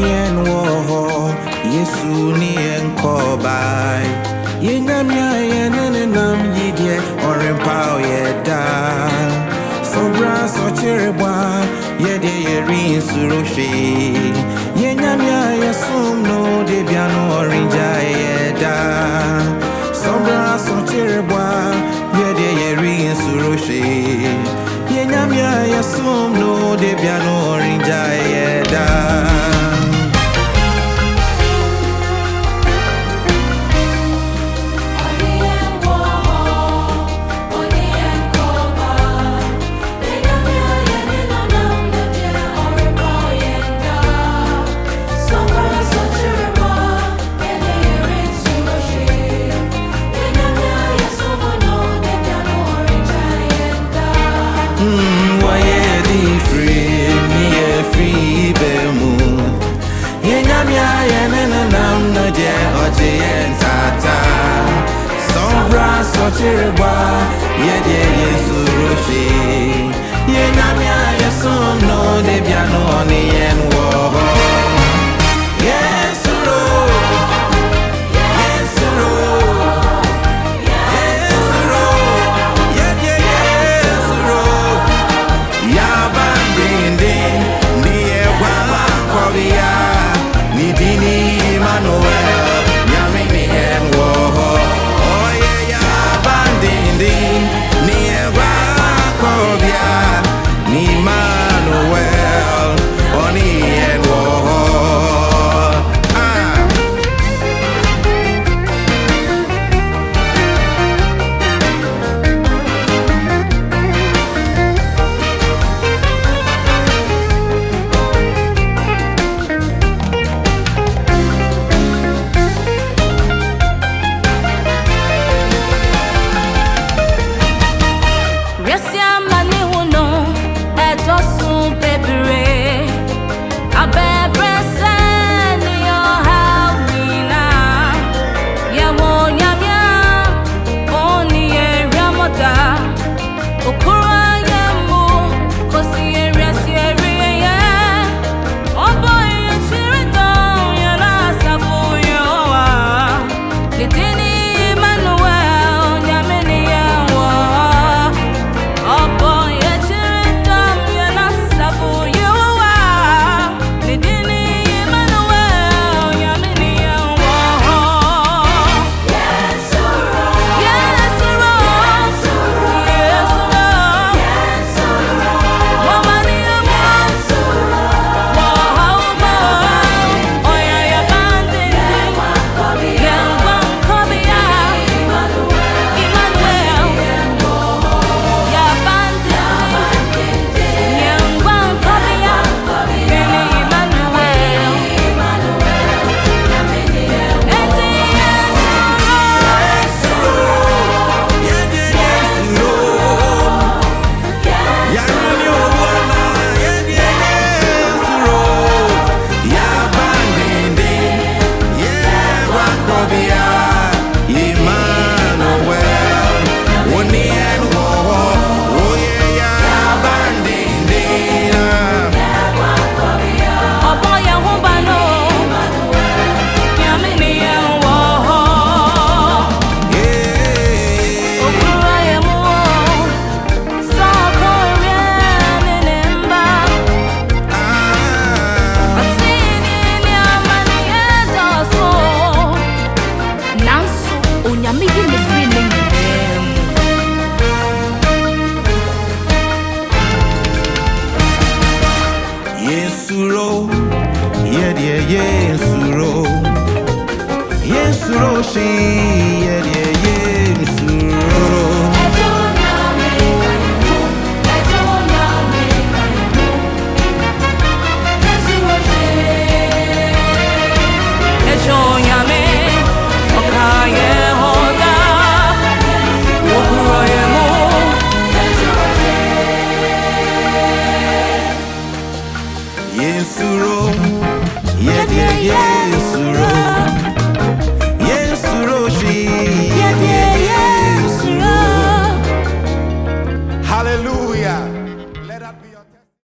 Yen woho Yesu ni enkobai Yenyamia yenenam yidye Orimpao yeda Sobra so chirebwa Yede yerin suroshi Yenyamia yesum no debiano orinja yeda Sobra so chirebwa Yede yerin suroshi Yenyamia yesum no debiano orinja yeda Chirwa yede yesuroshi yenamia yesum no debiano ni enwo yesuro yesuro yesuro yede yesuro yabandinde ni ewa kwabia ni dini Emmanuel yamini enwo ni Emmanuel oni enwo Yesuro yede yesuro yesuro shi yede yesuro Yesuro yede yesuro yesuro shi yede yesuro. Hallelujah.